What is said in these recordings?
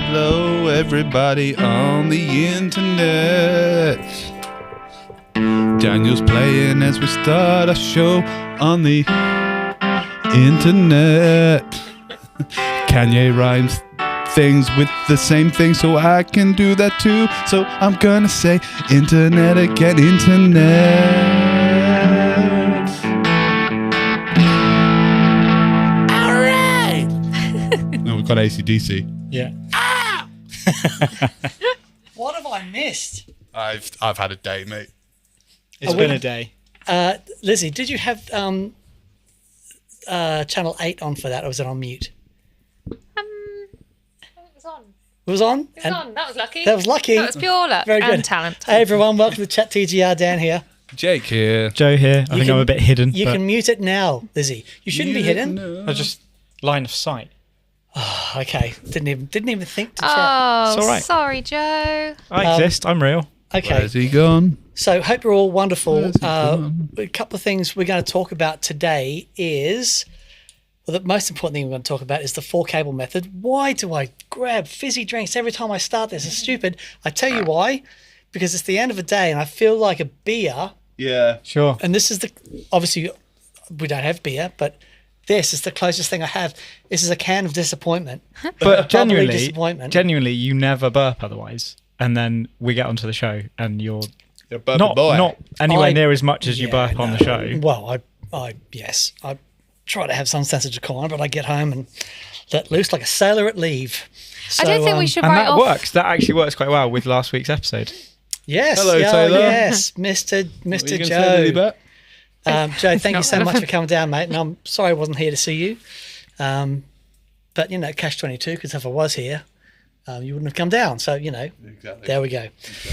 Hello, everybody on the internet. Daniel's playing as we start a show on the internet. Kanye rhymes things with the same thing, so I can do that too. So I'm gonna say internet again, internet. All right. No, we've got AC/DC. Yeah. Ah! What have I missed? I've had a day, mate. It's been a day. Lizzie, did you have channel 8 on for that, or was it on mute? It was on. It was on? It was on. That was lucky. That was lucky. That was pure luck Very good. and talent. Hey everyone, welcome to Chat TGR. Dan here. Jake here. Joe here. I think I'm a bit hidden. You but can mute it now, Lizzie. You shouldn't be hidden. I just line of sight. Okay, didn't even think to chat. Oh, It's all right. sorry, Joe. I exist. I'm real. Okay, Where's he gone? so hope you're all wonderful. Where's it gone? A couple of things we're going to talk about today is, well, the most important thing we're going to talk about is the 4-cable method. Why do I grab fizzy drinks every time I start this? It's stupid. I tell you why. Because it's the end of the day and I feel like a beer. Yeah. Sure. And this is obviously we don't have beer, but this is the closest thing I have. This is a can of disappointment. But Bubbly disappointment. genuinely, you never burp otherwise. And then we get onto the show and you're You're a burpy not boy. not anywhere I- near as much as you Yeah, burp on no. the show. Well, I try to have some sense of decorum, but I get home and let loose like a sailor at leave. So, I don't think we should And write that off. works. That actually works quite well with last week's episode. Yes, Hello, yeah, Taylor. yes, Mr. What are you gonna say, Joe. Lilybet? Joe, thank you Not so much for relevant. coming down, mate. And I'm sorry I wasn't here to see you. But, catch 22, because if I was here, you wouldn't have come down. So, Exactly. there we go.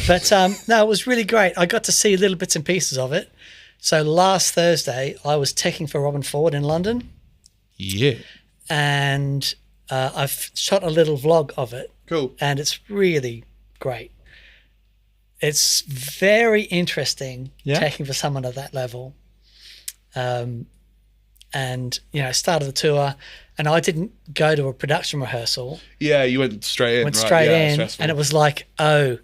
But, no, it was really great. I got to see little bits and pieces of it. So last Thursday, I was teching for Robin Ford in London. Yeah. And I've shot a little vlog of it. Cool. And it's really great. It's very interesting Yeah. taking for someone at that level. Started the tour, and I didn't go to a production rehearsal. Yeah, you went straight in. Went right? straight Yeah, in, stressful. and it was like, oh,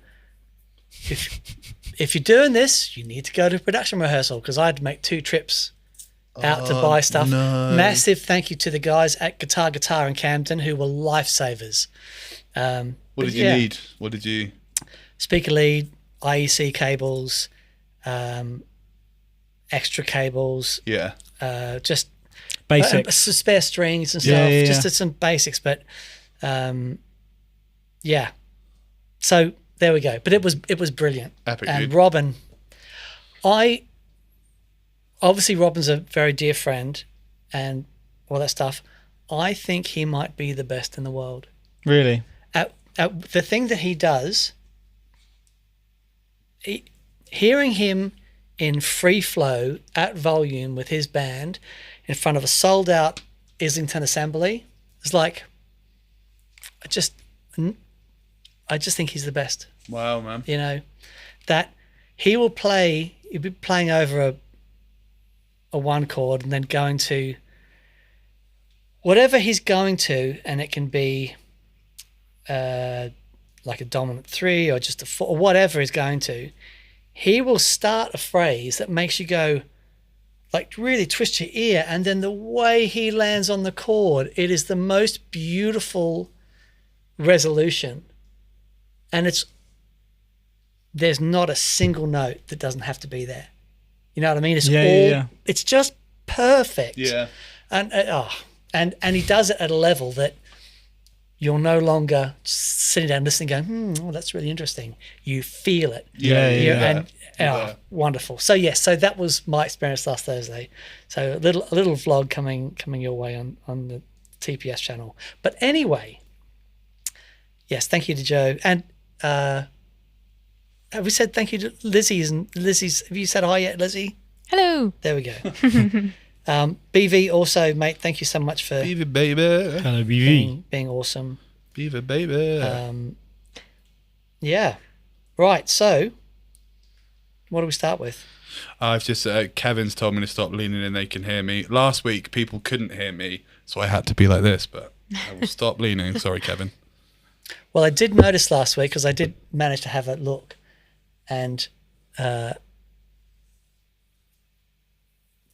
if you're doing this, you need to go to a production rehearsal, because I had to make 2 trips out to buy stuff. no. Massive thank you to the guys at Guitar in Camden who were lifesavers. What did you need? What did you? Speaker lead, IEC cables, extra cables, Yeah. just Basics. spare strings and stuff. Yeah. Just did some basics, but yeah. So there we go. But it was brilliant. Epic, And dude. Robin, obviously Robin's a very dear friend, and all that stuff. I think he might be the best in the world. Really? The thing that he does, hearing him in free flow at volume with his band in front of a sold out Islington Assembly is like, I just think he's the best. Wow, man. That he'll be playing over a 1 chord and then going to whatever he's going to, and it can be like a dominant 3 or just a 4 or whatever he's going to. He will start a phrase that makes you go, like, really twist your ear, and then the way he lands on the chord, it is the most beautiful resolution. And there's not a single note that doesn't have to be there. You know what I mean? It's It's just perfect. Yeah. And and he does it at a level that you're no longer sitting down listening, going, that's really interesting. You feel it. Yeah. And wonderful. So yes, so that was my experience last Thursday. So a little vlog coming your way on the TPS channel. But anyway, yes, thank you to Joe. And have we said thank you to Lizzie's? And Lizzie's, have you said hi yet, Lizzie? Hello. There we go. BV also, mate, thank you so much for Beaver baby. Hello, BV. being awesome. Beaver baby. Yeah. Right, so what do we start with? I've just Kevin's told me to stop leaning in. They can hear me. Last week people couldn't hear me, so I had to be like this. But I will stop leaning. Sorry, Kevin. Well, I did notice last week because I did manage to have a look, and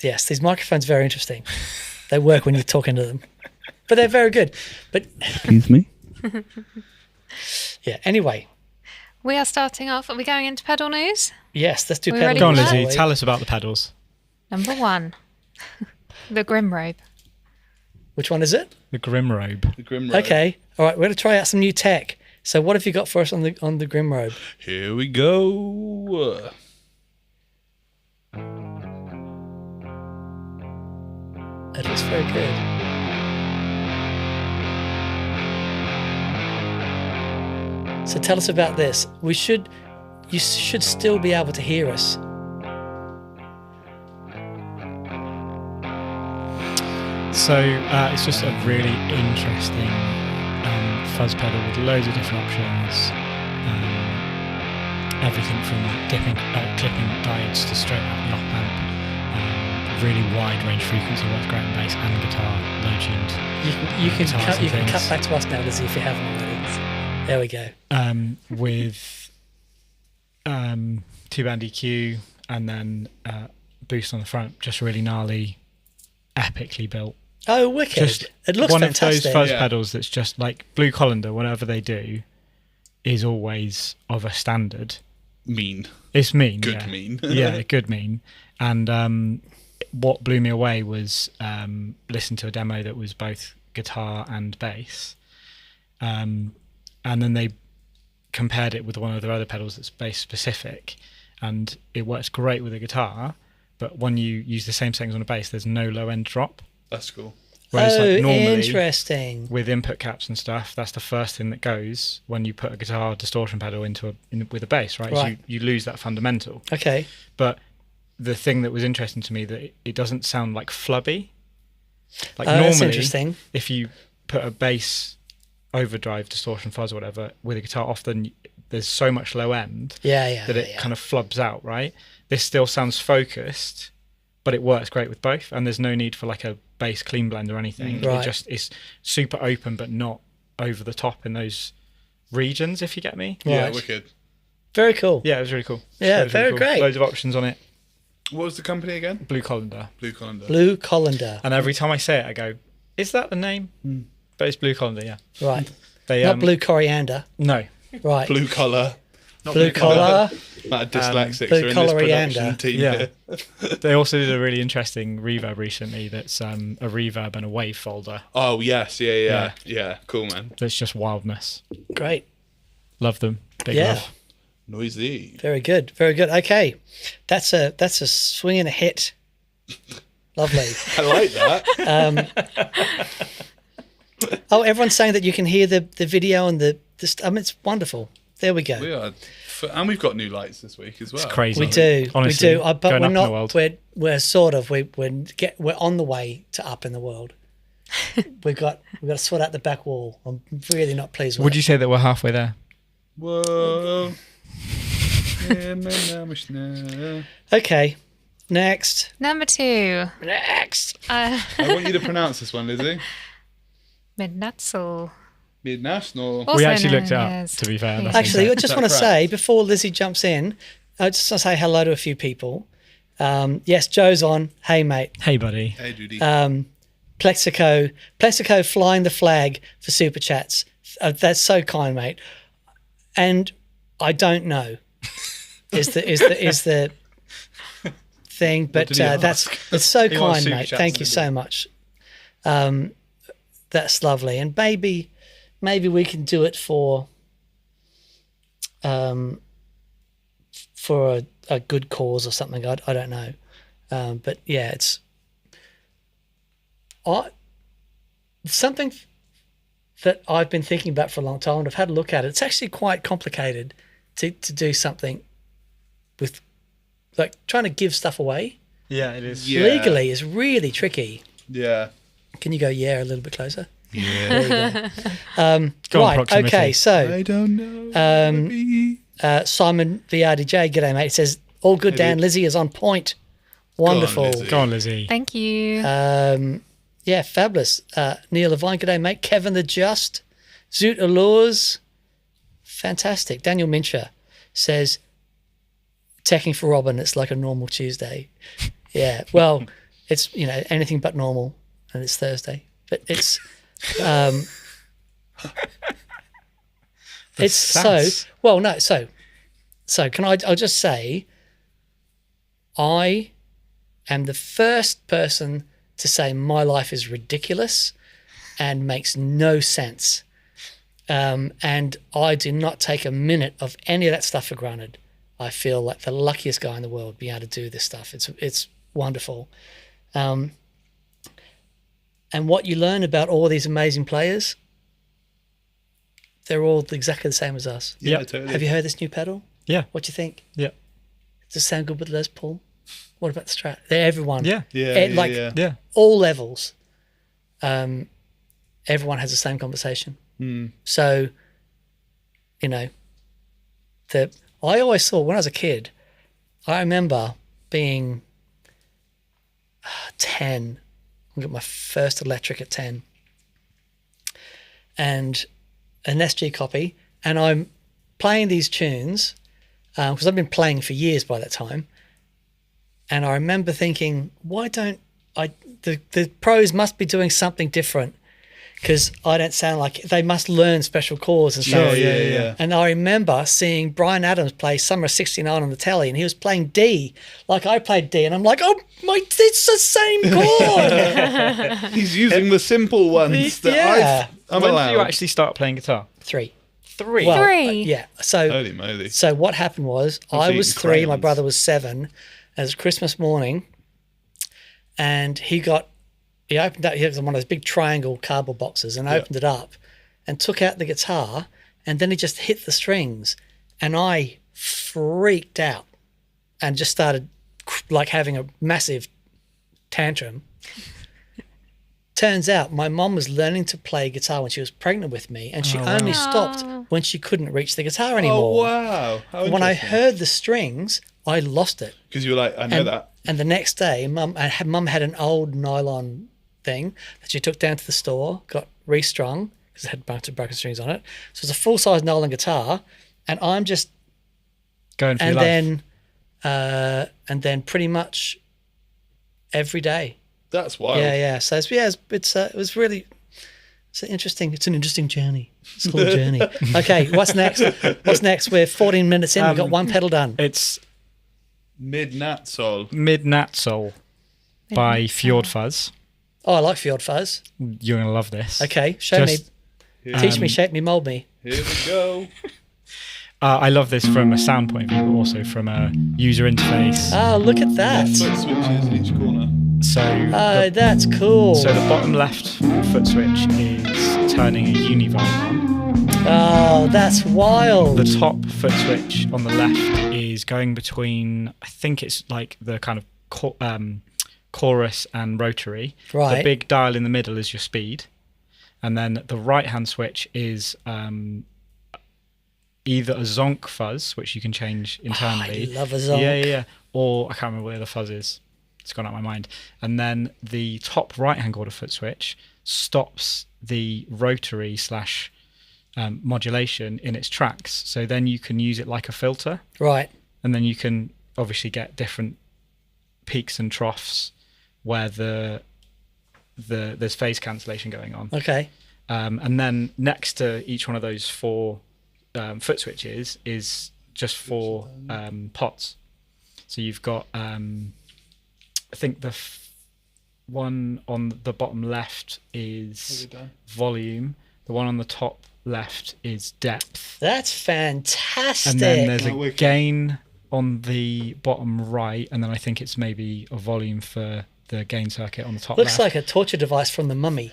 yes, these microphones are very interesting. They work when you're talking to them, but they're very good. But Excuse me? yeah, anyway, We are starting off. Are we going into pedal news? yes, let's do We pedal ready Go on, news, for shall Lizzie. we? Tell us about the pedals. Number 1. The Grim Robe. Which one is it? The Grim Robe. The Grim Robe. Okay, all right, we're going to try out some new tech. So what have you got for us on the Grim Robe? Here we go. It looks very good. So tell us about this. You should still be able to hear us. So it's just a really interesting fuzz pedal with loads of different options. Everything from clipping diodes to straight out the op amp. Really wide range frequency, works great on bass and guitar, low tuned. You can guitars cut, and things. cut back to us now, Lizzie, if you haven't already. There we go. With 2-band EQ and then boost on the front, just really gnarly, epically built. Oh, wicked! Just It looks one fantastic. of those fuzz Yeah. pedals that's just like Blue Colander, whatever they do, is always of a standard. Mean. It's mean. Good yeah. mean. Yeah, good mean. And what blew me away was listening to a demo that was both guitar and bass. And then they compared it with one of their other pedals that's bass specific. And it works great with a guitar, but when you use the same settings on a bass, there's no low end drop. That's cool. Whereas Oh, like normally interesting. with input caps and stuff, that's the first thing that goes when you put a guitar distortion pedal with a bass, right? Right. So you lose that fundamental. Okay. But the thing that was interesting to me that it doesn't sound like flubby. Like Oh, that's normally, interesting. if you put a bass overdrive, distortion, fuzz, or whatever with a guitar, often there's so much low end Yeah. that it kind of flubs out, right? This still sounds focused, but it works great with both, and there's no need for like a bass clean blend or anything. Right. It just is super open, but not over the top in those regions, if you get me. Yeah, Right. wicked. Very cool. Yeah, it was really cool. Yeah, It was very great. Loads of options on it. What was the company again? Blue Colander. Blue Colander. Blue Colander. And every time I say it, I go, "Is that the name?" But it's Blue Colander, yeah. Right. They Not blue coriander. No, Right. Blue collar. Not Blue collar. Like dyslexics Blue are in this colorander. production team Yeah. here. they also did a really interesting reverb recently. That's a reverb and a wave folder. Oh, yes. Yeah. Cool, man. That's just wildness. Great. Love them. Big Yeah. love. Noisy. Very good. Very good. Okay. That's a swing and a hit. Lovely. I like that. Oh, everyone's saying that you can hear the video and it's wonderful. There we go. We are. And we've got new lights this week as well. It's crazy. We do. Honestly, we do. But going we're up in the not. world. We're sort of. We're on the way to up in the world. we've got to sort out the back wall. I'm really not pleased with Would it. you say that we're halfway there? Whoa. Okay. Next. Number 2. Next. I want you to pronounce this one, Lizzie. Midnatsel. Mid-national. Also We actually known looked it up, as- to be fair. Yeah. That's Actually, I incorrect. just that want to correct? say before Lizzie jumps in, I just want to say hello to a few people. Yes, Joe's on. Hey, mate. Hey, buddy. Hey, Judy. Plexico flying the flag for super chats. That's so kind, mate. And I don't know is the thing, but did he that's ask? it's so He wants kind, super mate. chats, Thank you didn't so much. That's lovely, and maybe we can do it for a good cause or something. I don't know, but yeah, it's something that I've been thinking about for a long time, and I've had a look at it. It's actually quite complicated to do something with, like, trying to give stuff away Yeah, it is. Yeah. legally is really tricky. Yeah. Can you go a little bit closer? Yeah. Go on, Right. proximity. Okay. So I don't know. Simon VRDJ, g'day mate. It says all good. Hey, Dan, dude. Lizzie is on point. Wonderful. Lizzie. Go on, Lizzie. Thank you. Yeah, fabulous. Neil Levine, g'day mate. Kevin the Just, Zoot Allures, Fantastic. Daniel Mincher says, teching for Robin, it's like a normal Tuesday. Yeah, well, it's, anything but normal, and it's Thursday. But it's, it's sass. so can I'll just say, I am the first person to say my life is ridiculous and makes no sense. And I do not take a minute of any of that stuff for granted. I feel like the luckiest guy in the world being able to do this stuff. It's wonderful. And what you learn about all these amazing players, they're all exactly the same as us. Yeah, Yep. totally. Have you heard this new pedal? Yeah. What do you think? Yeah. Does it sound good with Les Paul? What about the Strat? They're everyone. Yeah. Yeah. All levels. Everyone has the same conversation. So, I always thought when I was a kid, I remember being 10. I got my first electric at 10 and an SG copy, and I'm playing these tunes because I've been playing for years by that time. And I remember thinking, why don't the pros must be doing something different, because I don't sound like, they must learn special chords and stuff. Yeah. And I remember seeing Bryan Adams play Summer of '69 on the telly, and he was playing D like I played D, and I'm like, oh my, it's the same chord. He's using the simple ones that Yeah. I'm When allowed. did you actually start playing guitar? Three. Well, Three. Yeah. So Holy moly. So what happened was, I eating was 3, my crayons. brother was 7. It was Christmas morning, and he opened up, he had one of those big triangle cardboard boxes, and opened it up and took out the guitar, and then he just hit the strings, and I freaked out and just started like having a massive tantrum. Turns out my mom was learning to play guitar when she was pregnant with me, and she only stopped when she couldn't reach the guitar anymore. Oh, wow. How When I interesting. heard the strings, I lost it. Because you were like, I know that. And the next day, Mum had an old nylon thing that she took down to the store, got restrung because it had a bunch of broken strings on it. So it's a full-size nylon guitar, and I'm just Going for your life. and then pretty much every day. That's wild. Yeah. So it was really, it's an interesting journey. It's called a journey. Okay, what's next? We're 14 minutes in. We've got one pedal done. It's Midnight Soul. Midnight Soul by Fjord Fuzz. Oh, I like Fjord Fuzz. You're going to love this. Okay, show Just- me. Teach me, shape me, mold me. Here we go. I love this from a sound point of view, but also from a user interface. Oh, look at that. Foot switches in each corner. So Oh, that's cool. So the bottom left foot switch is turning a univibe on. Oh, that's wild. The top foot switch on the left is going between, I think it's like the kind of chorus and rotary. Right. The big dial in the middle is your speed. And then the right hand switch is either a zonk fuzz, which you can change internally. I love a zonk. Yeah. Or I can't remember what the other fuzz is. It's gone out of my mind. And then the top right-hand quarter foot switch stops the rotary / modulation in its tracks. So then you can use it like a filter. Right. And then you can obviously get different peaks and troughs where there's phase cancellation going on. Okay. And then next to each one of those 4 foot switches is just 4 pots. So you've got... I think the one on the bottom left is volume. The one on the top left is depth. That's fantastic. And then there's a wicked. gain on the bottom right, and then I think it's maybe a volume for the gain circuit on the top Looks left. like a torture device from The Mummy.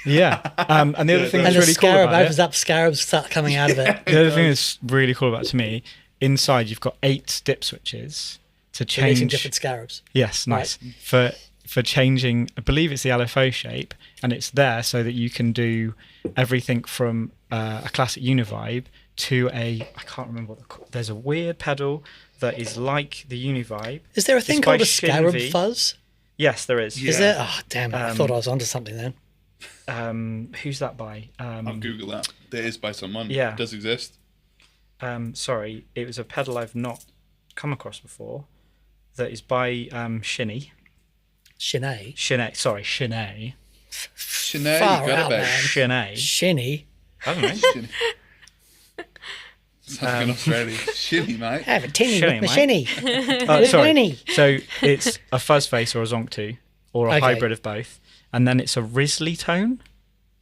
Yeah. And the other thing And that's the really cool scarab about opens it, up, scarabs start coming out of it. the other thing that's really cool about it to me, inside you've got 8 dip switches to Releasing change. different scarabs. Yes, nice. For changing, I believe it's the LFO shape, and it's there so that you can do everything from a classic Univibe to I can't remember there's a weird pedal that is like the Univibe. Is there a thing It's by called a scarab Shinvi. fuzz? Yes, there is. Is there? Oh, damn it. I thought I was onto something then. Who's that by? I'll Google that. There is by someone. Yeah. It does exist. sorry, it was a pedal I've not come across before. That is by Shinny. Sinead. Shinny. Sinead, Far you got out, it, man. Shinny. Shinny. I don't know. Sounds like an Australian. Shinny, mate. Have a tinny Shinny, with my mate. shinny. Oh, With sorry. Winnie. So it's a fuzz face or a zonk 2 or a Okay. hybrid of both. And then it's a Risley tone.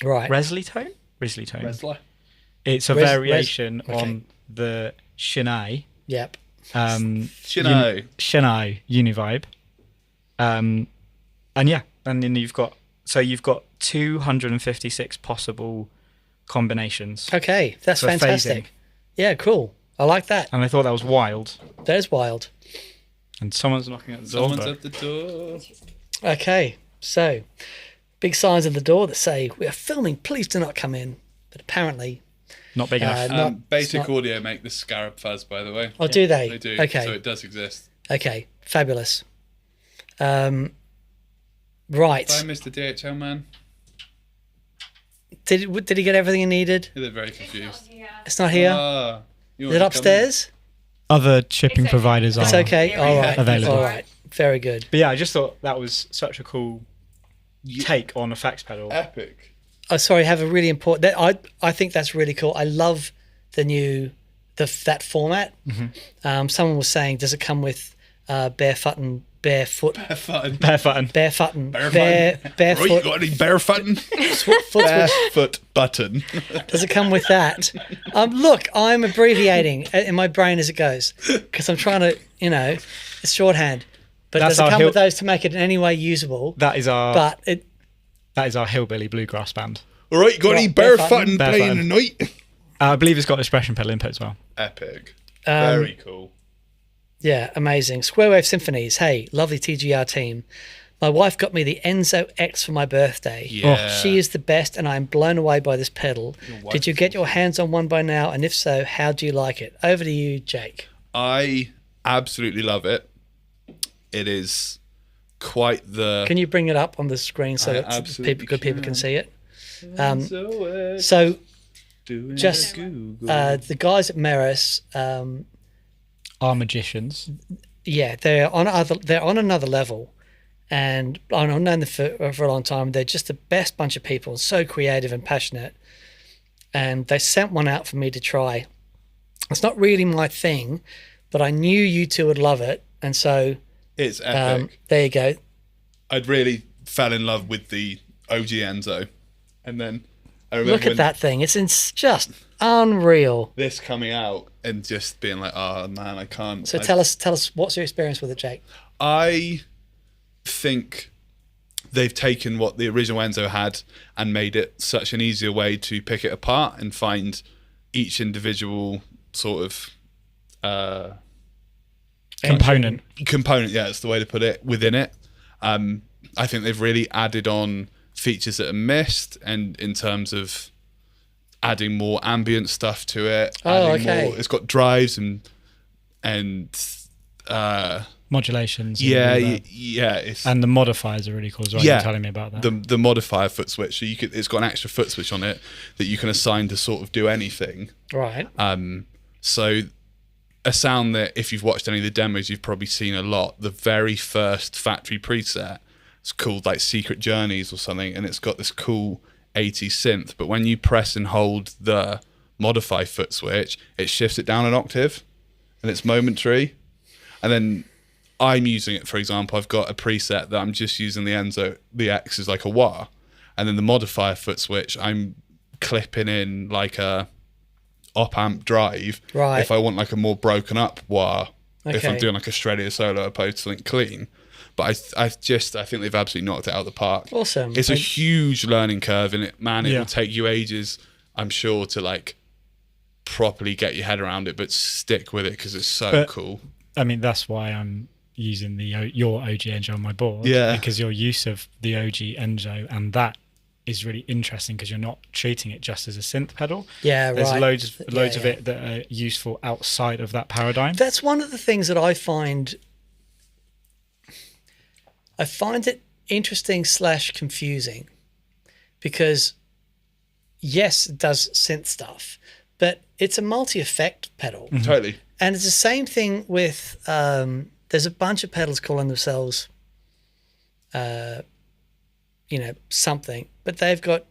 Right. Risley tone? Risley tone. Wesley. It's a Res- variation okay. on the Shinai. Yep. Shino. Shinai Univibe. And yeah, and then you've got 256 possible combinations. Okay, that's for fantastic. phasing. Yeah, cool. I like that. And I thought that was wild. That is wild. And someone's knocking at the door. Someone's but- at the door. Okay, so big signs at the door that say we are filming. Please do not come in. But apparently, Not big enough. Basic it's not- Audio make the scarab fuzz, by the way. oh, do they? They do. Okay. So it does exist. Okay, fabulous. Bye, Right. Mr. DHL man. Did he get everything he needed? They're very confused. It's not here. Ah, you Is it want to come in? upstairs? Other shipping providers It's are okay. All right. available. All right. Very good. But yeah, I just thought that was such a cool take on a fax pedal. Epic. Oh, sorry. Have a really important. I think that's really cool. I love the new that format. Mm-hmm. Someone was saying, does it come with barefoot, Fun. Bare button. barefoot, Right, barefoot, you got any barefooting? foot, Barefoot button. Does it come with that? Look, I'm abbreviating in my brain as it goes because I'm trying to, it's shorthand. But That's does it our come hill- with those to make it in any way usable? That is our But hillbilly bluegrass band. All right, you got any Right, barefooting barefooting. playing tonight? I believe it's got expression pedal input as well. Epic. Very cool. yeah, amazing. Square Wave Symphonies. Hey, lovely TGR team. My wife got me the Enzo X for my birthday. Yeah. She is the best, and I'm blown away by this pedal. wife Did you get your hands on one by now? And if so, how do you like it? Over to you, Jake. I absolutely love it. It is quite the. Can you bring it up on the screen so I that absolutely good people can can. see it? So, So doing just, a Google. the guys at Meris, Are magicians. yeah, they're on another level, and I've known them for a long time. They're just the best bunch of people, so creative and passionate. And they sent one out for me to try. It's not really my thing, but I knew you two would love it, and so It's epic. there you go. I'd really fell in love with the OG Enzo, and then I remember Look at when that thing; it's just unreal. this coming out and just being like, "Oh man, I can't." So tell us, what's your experience with it, Jake? I think they've taken what the original Enzo had and made it such an easier way to pick it apart and find each individual sort of Component. component. Yeah, that's the way to put it within it. I think they've really added on features that are missed, and in terms of adding more ambient stuff to it. Oh, adding okay. more, it's got drives and Modulations. yeah, and all that. yeah. It's And the modifiers are really cool as well. Yeah. You're telling me about that. the modifier foot switch. So it's got an extra foot switch on it that you can assign to sort of do anything. Right. So a sound that if you've watched any of the demos, you've probably seen a lot. The very first factory preset, it's called like Secret Journeys or something, and it's got this cool 80s synth. But when you press and hold the modify foot switch, it shifts it down an octave, and it's momentary. And then I'm using it, for example, I've got a preset that I'm just using the Enzo, the X is like a wah, and then the modifier foot switch, I'm clipping in like a op amp drive. Right. If I want like a more broken up wah, if I'm Okay. doing like Australia solo opposed to something clean. But I think they've absolutely knocked it out of the park. Awesome. It's a huge learning curve in it, man. It Yeah. will take you ages, I'm sure, to like properly get your head around it, but stick with it because it's so But- cool. I mean, that's why I'm using your OG Enzo on my board. Yeah. Because your use of the OG Enzo and that is really interesting because you're not treating it just as a synth pedal. Yeah, There's right. loads Yeah, of yeah. it that are useful outside of that paradigm. That's one of the things that I find it interesting / confusing because yes, it does synth stuff, but it's a multi-effect pedal. Totally. And it's the same thing with, there's a bunch of pedals calling themselves, something, but they've got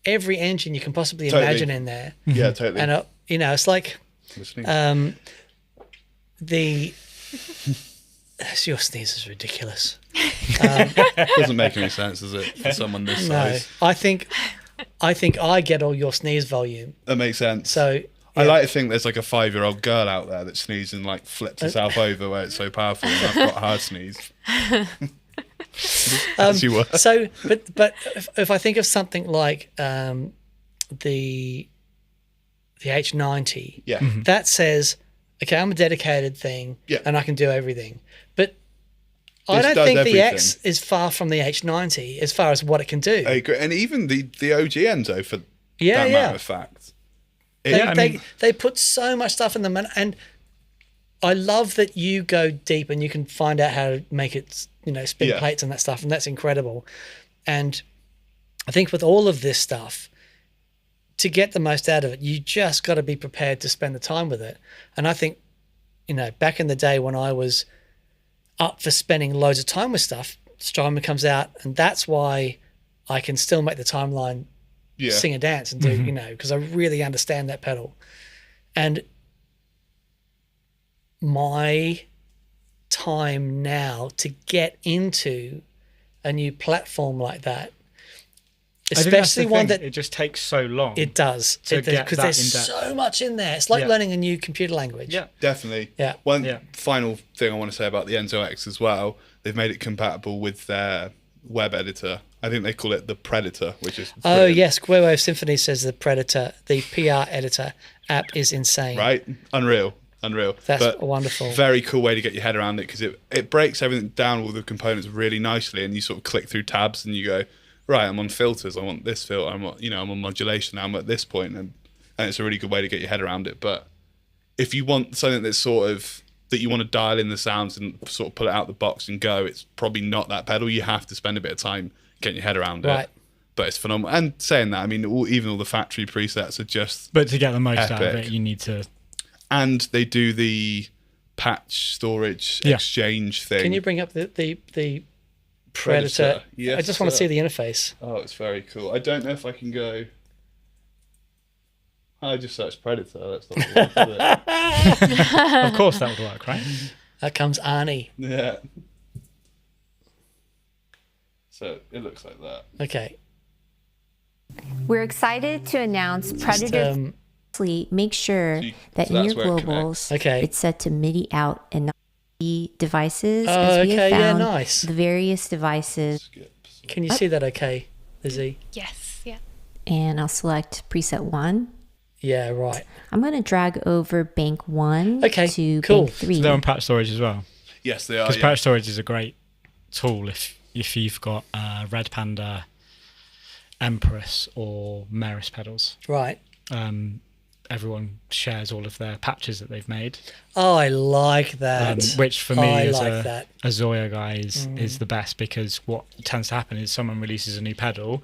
every engine you can possibly imagine in there. Yeah, totally. And, it's like Listening. your sneeze is ridiculous. Doesn't make any sense, does it, for someone this No, size? I think I get all your sneeze volume. That makes sense. So I like to think there's like a 5-year-old girl out there that sneezes and like flips herself over where it's so powerful, and I've got her sneeze. As you were. So, but if I think of something like the H90, Yeah. that says, okay, I'm a dedicated thing, Yeah. and I can do everything. But I This don't does think the everything. X is far from the H90 as far as what it can do. I agree. And even the OG Enzo, for Yeah, that yeah. matter of fact. They put so much stuff in them, and I love that you go deep and you can find out how to make it, spin Yeah. plates and that stuff, and that's incredible. And I think with all of this stuff, to get the most out of it, you just got to be prepared to spend the time with it. And I think, back in the day when I was up for spending loads of time with stuff, Strymon comes out, and that's why I can still make the timeline Yeah. sing a dance and do, because I really understand that pedal. And my time now to get into a new platform like that, I think that's the especially one thing. that it just takes so long. it does, to get because that there's in-depth. so much in there. It's like Yeah. learning a new computer language. Yeah. Definitely. Yeah. One Yeah. final thing I want to say about the Enzo X as well, they've made it compatible with their web editor. I think they call it the Predator, which is Oh brilliant. yes, Square Wave Symphony says the Predator, the PR editor app is insane. Right? Unreal. That's But wonderful. Very cool way to get your head around it, because it breaks everything down, all the components really nicely, and you sort of click through tabs and you go, right, I'm on filters, I want this filter, I'm on modulation, I'm at this point, and it's a really good way to get your head around it. But if you want something that's sort of that you want to dial in the sounds and sort of pull it out the box and go, it's probably not that pedal. You have to spend a bit of time getting your head around Right. it. But it's phenomenal. And saying that, I mean, even all the factory presets are just, But to get the most out of Epic. it, you need to. and they do the patch storage Yeah. exchange thing. Can you bring up the Predator? Yes, I just want to sir. see the interface. Oh, it's very cool. I don't know if I can go. I just searched Predator. That's not the one, is it? Of course, that would work, right? Out comes Arnie. Yeah. So it looks like that. Okay. We're excited to announce Just, Predator fleet. Make sure So that in that's your where it globals, Okay. it's set to MIDI out and not MIDI devices. Oh, as we have okay, yeah, found nice. the various devices. Skips. Can you see that okay, Lizzie? Yes. Yeah. And I'll select preset 1. Yeah, right. I'm going to drag over bank 1 Okay, to cool. bank 3. So they're on patch storage as well. Yes, they are. Because Yeah. patch storage is a great tool if you've got Red Panda, Empress, or Meris pedals. Right. Everyone shares all of their patches that they've made, Oh, I like that. which for me I as like that. a Zoya guy is the best, because what tends to happen is someone releases a new pedal,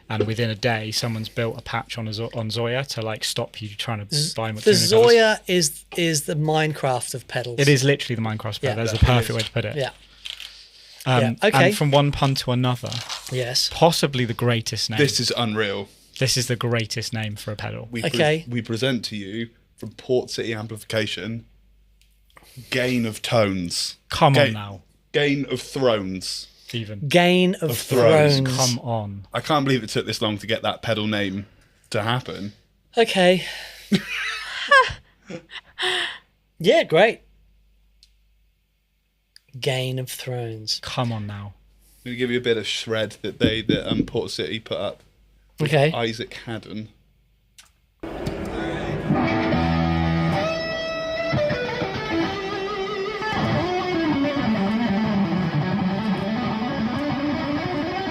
and within a day someone's built a patch on Zoya to like stop you trying to buy much. The Zoya is the Minecraft of pedals. It is literally the Minecraft pedal. Yeah. That's the It perfect is. way to put it. Yeah. Yeah, okay. And from one pun to another, Yes. possibly the greatest name. This is unreal. This is the greatest name for a pedal. Okay. We present to you from Port City Amplification, Gain of Tones. Come on Gain- now, Gain of Thrones. Steven. Game of Thrones. Thrones. Come on. I can't believe it took this long to get that pedal name to happen. Okay. Yeah, great. Game of Thrones. Come on now. I'm going to give you a bit of shred that Port City put up. Okay. Isaac Haddon.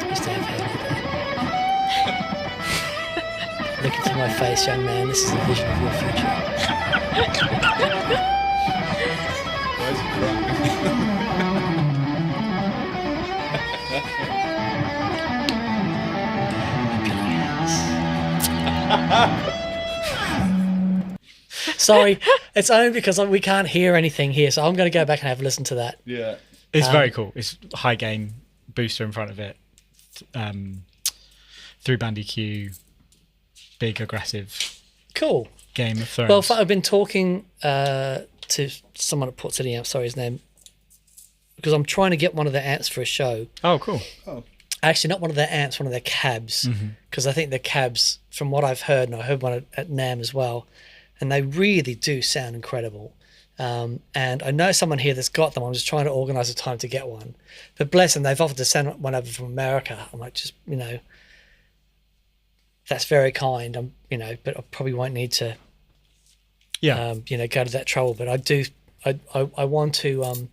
Used to have hair like that. Look into my face, young man. This is a vision of your future. Why is he crying? Sorry, it's only because we can't hear anything here, so I'm going to go back and have a listen to that. Yeah. It's very cool. It's high gain booster in front of it. Through band EQ, big aggressive Cool. Game of Thrones. Well, I've been talking to someone at Port City Amp, sorry his name, because I'm trying to get one of their amps for a show. Oh, cool. Actually, not one of their amps, one of their cabs, because I think the cabs, from what I've heard, and I heard one at NAMM as well, and they really do sound incredible. And I know someone here that's got them. I'm just trying to organise a time to get one. But bless them, they've offered to send one over from America. I'm like, just, that's very kind. But I probably won't need to, go to that trouble. But I do, I want to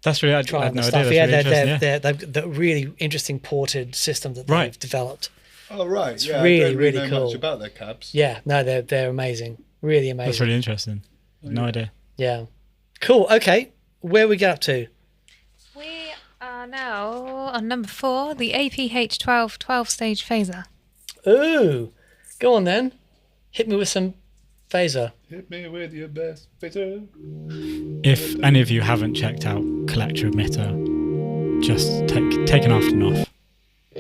That's really, I try had the no stuff. idea. That's really Yeah, interesting, they've the really interesting ported system that they've Right. developed. Oh, right. It's yeah, really, I don't really know cool. much about their cabs. Yeah, no, they're amazing. Really amazing. That's really interesting. No idea. Yeah. Cool. Okay. Where we get up to? We are now on number 4, the APH12 12-stage phaser. Ooh. Go on then. Hit me with some phaser. Hit me with your best phaser. If any of you haven't checked out Collector Emitter, just take an afternoon off.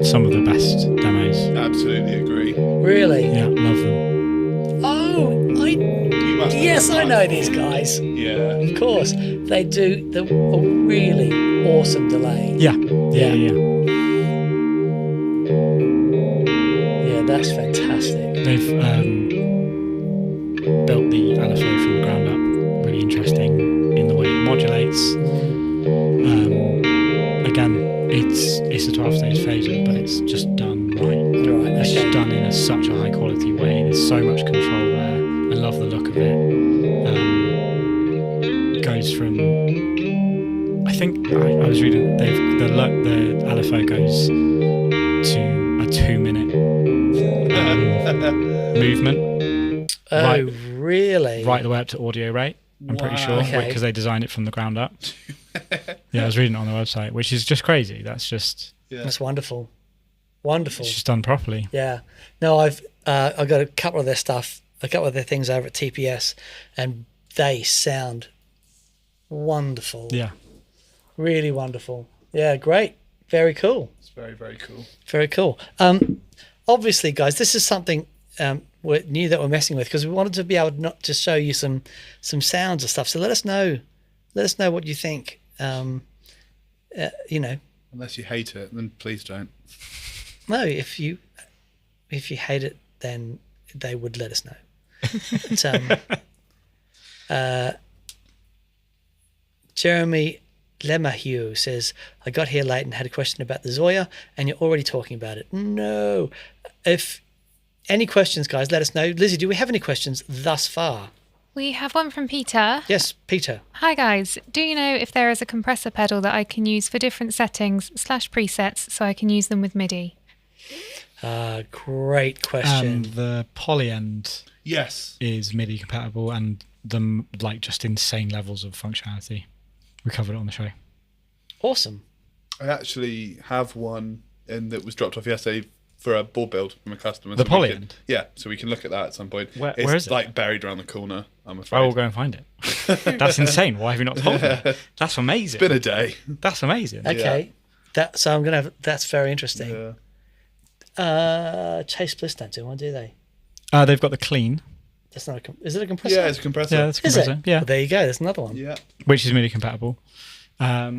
Some of the best demos. Absolutely agree. Really? Yeah, love them. Oh, You must have yes, done I that. know these guys. Yeah. Of course. They do a really awesome delay. Yeah. Yeah. Yeah. Yeah, that's fantastic. They've built the LFO from the ground up. Really interesting in the way it modulates. Again, it's a 12-stage phaser, but it's just done right. Right, It's okay. done in such a high quality way. There's so much control there. I love the look of it. Goes from, I think I was reading, the LFO goes to a 2-minute movement. Oh, Right. really? Right the way up to audio rate, I'm pretty sure, Okay. because they designed it from the ground up. Yeah, I was reading it on the website, which is just crazy. That's just, That's wonderful. Wonderful. it's just done properly. Yeah. No, I've got a couple of their stuff, a couple of their things over at TPS, and they sound wonderful. Yeah. Really wonderful. Yeah, great. Very cool. It's very, very cool. Very cool. Obviously, guys, this is something we're new that we're messing with, because we wanted to be able not to show you some sounds and stuff. So let us know what you think. Unless you hate it, then please don't. No, if you hate it, then they would let us know. But, Jeremy Lemahue says, I got here late and had a question about the Zoya, and you're already talking about it. No. If any questions, guys, let us know. Lizzie, do we have any questions thus far? We have one from Peter. Yes, Peter. Hi guys, do you know if there is a compressor pedal that I can use for different settings / presets so I can use them with MIDI? Great question. The Polyend Yes. is MIDI compatible and them like just insane levels of functionality. We covered it on the show. Awesome. I actually have one that was dropped off yesterday for a board build from a customer. The so we Polyend? can- Yeah, so we can look at that at some point. Where It's is it? like buried around the corner, I'm afraid. Oh, we'll go and find it. That's insane. Why have you not told me? That's amazing. It's been a day. That's amazing. Okay. So I'm gonna have. That's very interesting. Yeah. Chase Bliss don't do one, do they? They've got the Clean. That's not a. Is it a compressor? Yeah, it's a compressor. Yeah, that's a Is it? compressor. Yeah, Well, there you go. There's another one. Yeah. which is MIDI compatible. I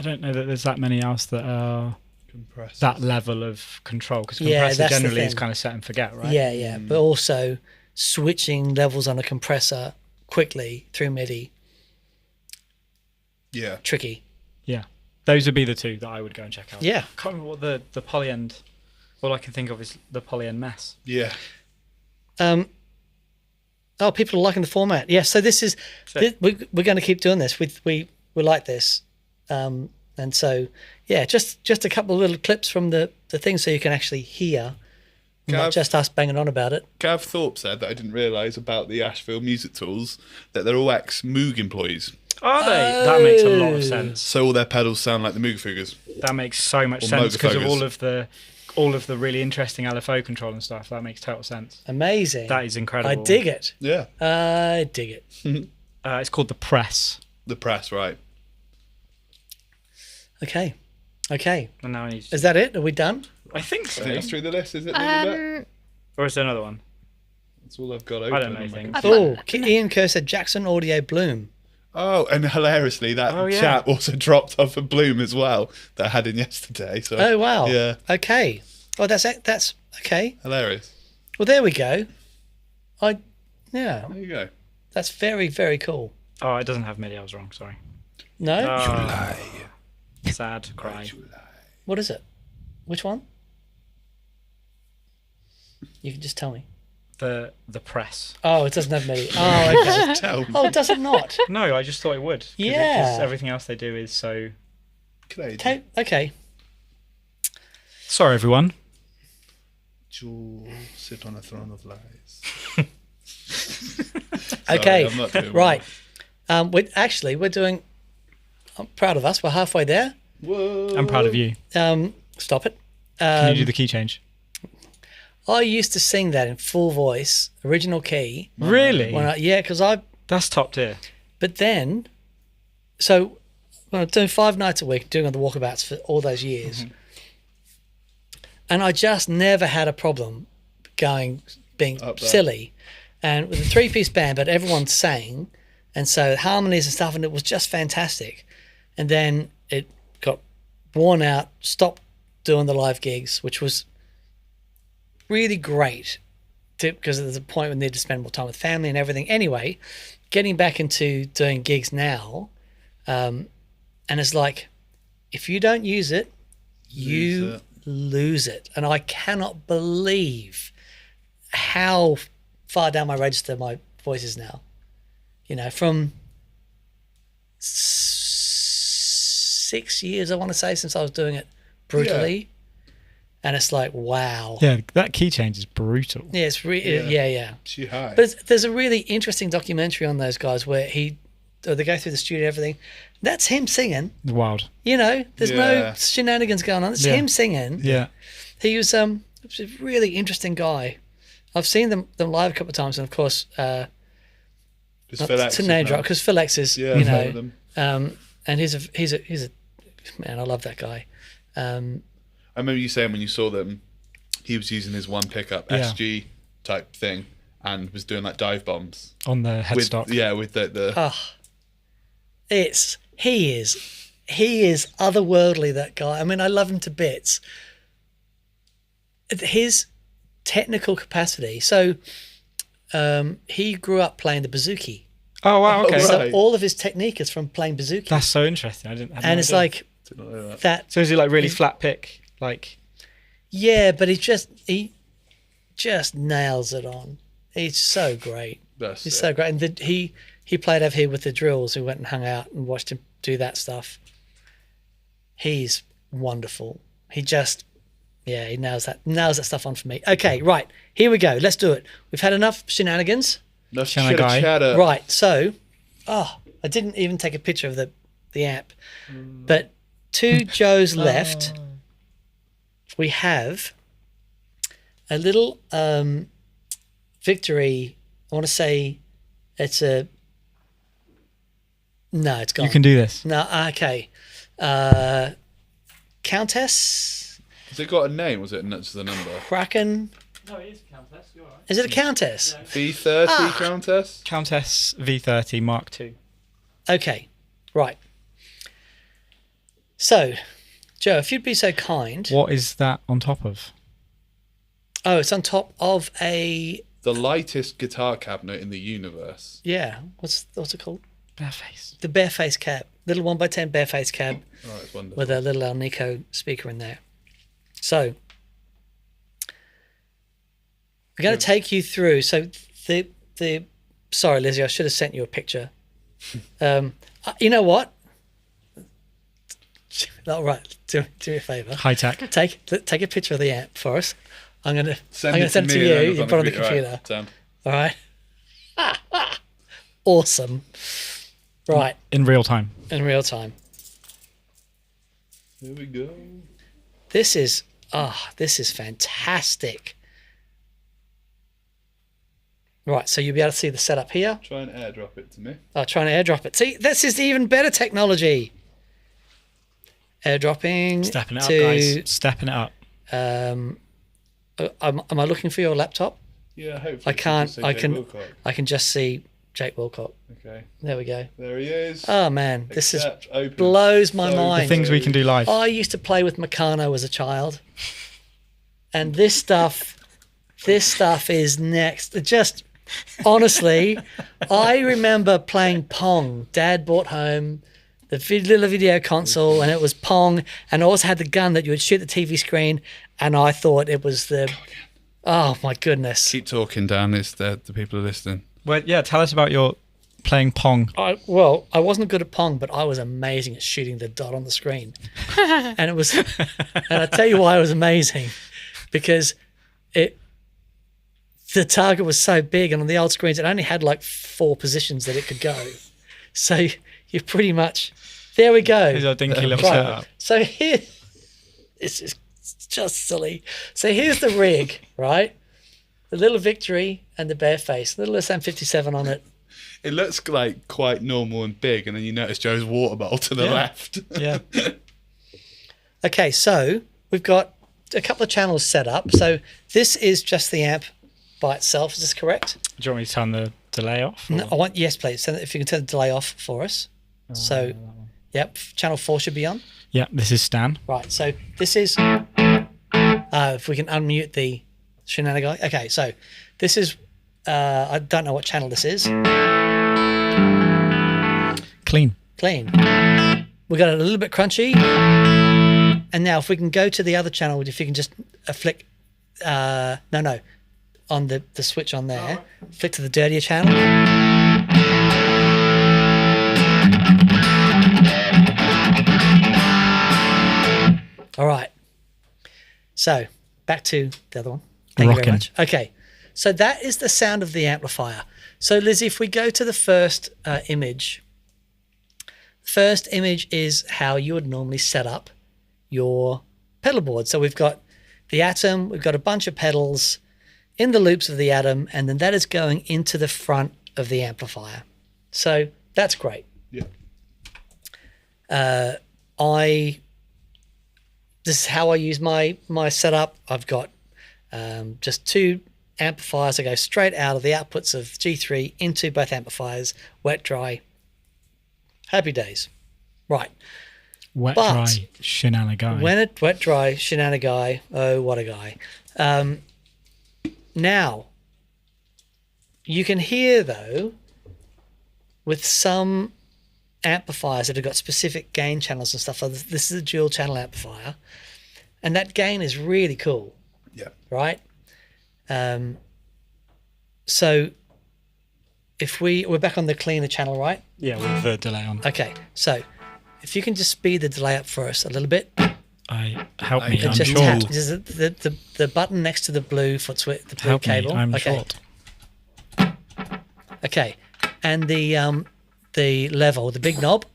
don't know that there's that many else that are Compressor. that level of control, because Yeah, compressor that's the generally is thing. kind of set and forget, right? Yeah, yeah. But also switching levels on a compressor quickly through MIDI, Yeah. tricky. Yeah. Those would be the two that I would go and check out. Yeah. Can't remember what the Polyend. All I can think of is the Polyend Mess. Yeah. Oh, people are liking the format. Yeah. So this is So- we're going to keep doing this. We like this, and so yeah, just a couple of little clips from the thing so you can actually hear, not Gav, just us banging on about it. Gav Thorpe said that I didn't realise about the Asheville Music Tools that they're all ex-Moog employees. Are they? That makes a lot of Oh. sense. So all their pedals sound like the Moog figures. That makes so much Or sense because of Mogafocus. all of the really interesting LFO control and stuff. That makes total sense. Amazing. That is incredible. I dig it. Yeah. I dig it. It's called the Press. The Press, right. Okay. Okay. And now I need to... Is that it? Are we done? I think I so. think that's through the list, is it? Lilibet? Or is there another one? That's all I've got open. I don't know on my things. computer. Oh, Ian Kerr said Jackson Audio Bloom. Oh, and hilariously, that Oh, yeah. chap also dropped off a Bloom as well that I had in yesterday. So Oh, wow. Yeah, Okay. Oh, that's okay. hilarious. Well, there we go. Yeah, There you go. that's very, very cool. Oh, it doesn't have MIDI. I was wrong. Sorry. No? Sad cry. What is it? Which one? You can just tell me. The Press. Oh, it doesn't have MIDI. Oh, okay. Tell me. Oh, does it not? No, I just thought it would. Yeah. Because everything else they do is so... Okay. Okay. Sorry, everyone. Jewel, sit on a throne of lies. Okay. I'm not doing Right. We're doing. I'm proud of us. We're halfway there. Whoa. I'm proud of you. Stop it. Can you do the key change? I used to sing that in full voice, original key. Really? Because That's top tier. But then, so when I was doing 5 nights a week, doing the walkabouts for all those years, and I just never had a problem being Up there. silly, and with a 3-piece band, but everyone sang, and so harmonies and stuff, and it was just fantastic. And then it got worn out, stopped doing the live gigs, which was really great because there's a point when they need to spend more time with family and everything. Anyway, getting back into doing gigs now, and it's like, if you don't use it, you lose it. And I cannot believe how far down my register my voice is now. You know, from 6 years, I want to say, since I was doing it brutally. And it's like, wow. Yeah, that key change is brutal. Yeah, it's yeah. She high. But there's a really interesting documentary on those guys where they go through the studio and everything. That's him singing. Wild. You know, there's no Yeah. shenanigans going on. It's Yeah. him singing. Yeah. He was a really interesting guy. I've seen them live a couple of times, and of course, Just not Phil X to name is drop now. because Phil X is, Yeah, you I've heard of know, them. and he's a man. I love that guy. I remember you saying when you saw them, he was using his one pickup Yeah. SG type thing and was doing like dive bombs On the with headstock. with the He is otherworldly, that guy. I mean, I love him to bits. His technical capacity. So he grew up playing the bouzouki. Oh, wow. Okay. Oh, So right. all of his technique is from playing bouzouki. That's so interesting. I didn't. Had no and it's idea. like didn't know that. that. So is he like really flat pick? Like. Yeah, but he just nails it on. He's so great. That's He's it. so great. And he played over here with the Drills, who went and hung out and watched him do that stuff. He's wonderful. He nails that stuff on for me. Okay, right. Here we go. Let's do it. We've had enough shenanigans. No Shanna chitter guy. chatter. Right. So, I didn't even take a picture of the amp. But to Joe's left, we have a little Victory. I want to say it's no, it's gone. You can do this. No, okay. Countess Has it got a name? Was it just a number? Kraken. No, it is Countess. You're right. Is it a Countess? V30 Countess? Countess V30 Mark II. Okay, right. So, Joe, if you'd be so kind. What is that on top of? Oh, it's on top of a The lightest guitar cabinet in the universe. What's it called? Bareface. The Bareface cab, little 1x10 Bareface cab Oh, it's wonderful. with a little El Nico speaker in there. So, we're going to take you through. So the sorry, Lizzie, I should have sent you a picture. You know what? All right, do me a favour. High tech. Take a picture of the amp for us. I'm gonna Send it to me you. and then You it's put it on the computer. computer. Right, All right. Awesome. Right, In real time. in real time. here we go. This is this is fantastic. Right, so you'll be able to see the setup here. Try and airdrop it to me. Oh, trying to airdrop it. See, this is even better technology. Airdropping. Stepping it up, to, guys. Stepping it up. Am I looking for your laptop? Yeah, hopefully. I can't. Say I Jake can. Wilcock. I can just see Jake Wilcock. Okay. There we go. There he is. Oh man, this is Accept, open. blows my So mind. The things we can do live. I used to play with Meccano as a child, and this stuff is next. It just honestly, I remember playing Pong. Dad brought home the little video console, and it was Pong, and it also had the gun that you would shoot the TV screen, and I thought it was the. Oh my goodness! Keep talking, Dan. It's the people are listening. Well, yeah, tell us about your playing Pong. I wasn't good at Pong, but I was amazing at shooting the dot on the screen. And it was, and I tell you why it was amazing, because the target was so big, and on the old screens, it only had like 4 positions that it could go. So you pretty much, there we go. Here's our dinky little Right. setup. So here, this is just silly. So here's the rig, right? The little Victory and the bare face, little SM57 on it. It looks like quite normal and big, and then you notice Joe's water bottle to the left. Yeah. Okay, so we've got a couple of channels set up. So this is just the amp by itself. Is this correct? Do you want me to turn the delay off? or- No, yes, please. So if you can turn the delay off for us. So, yep, channel 4 should be on. Yeah, this is Stan. Right, so this is, if we can unmute the shenanigan. Okay, so this is, I don't know what channel this is. Clean. Clean. We got it a little bit crunchy. And now if we can go to the other channel, if you can just flick, on the switch on there, flick to the dirtier channel. All right. So back to the other one. Thank you very Rocking. much. Okay. So that is the sound of the amplifier. So Lizzie, if we go to the first image, first image is how you would normally set up your pedal board. So we've got the Atom, we've got a bunch of pedals in the loops of the Atom, and then that is going into the front of the amplifier. So that's great. Yeah. This is how I use my setup. I've got just 2 amplifiers that go straight out of the outputs of G3 into both amplifiers, wet, dry. Happy days. Right. Wet, But dry, shenanigan. When it wet, dry, shenanigan, oh, what a guy. Now, you can hear, though, with some amplifiers that have got specific gain channels and stuff. This is a dual channel amplifier, and that gain is really cool. Yeah. Right? So if we're back on the cleaner channel, right? Yeah, with the delay on. Okay, so if you can just speed the delay up for us a little bit. Help me, And I'm Just short. tap the button next to the blue foot switch, the blue Help cable. me, I'm okay. short. Okay, and the level, the big knob.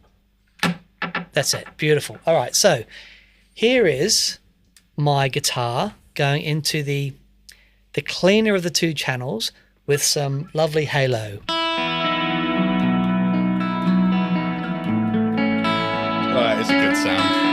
That's it. Beautiful. All right, so here is my guitar going into the cleaner of the 2 channels with some lovely halo. That is a good sound.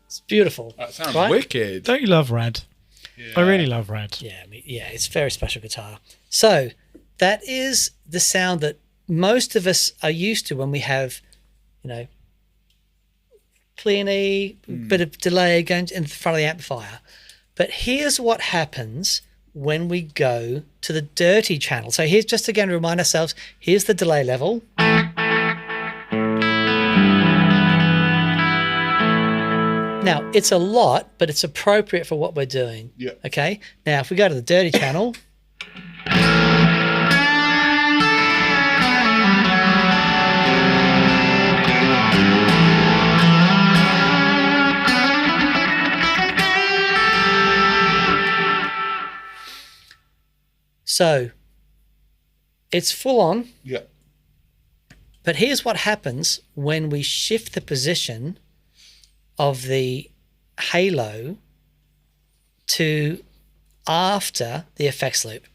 It's beautiful. That sounds right? wicked. Don't you love red? I really love red. Yeah, it's a very special guitar. So that is the sound that most of us are used to when we have, cleany, bit of delay going in front of the amplifier. But here's what happens when we go to the dirty channel. So here's just again to remind ourselves, here's the delay level. Now, it's a lot, but it's appropriate for what we're doing. Yeah. Okay? Now, if we go to the dirty channel, So it's full on, Yeah. but here's what happens when we shift the position of the halo to after the effects loop.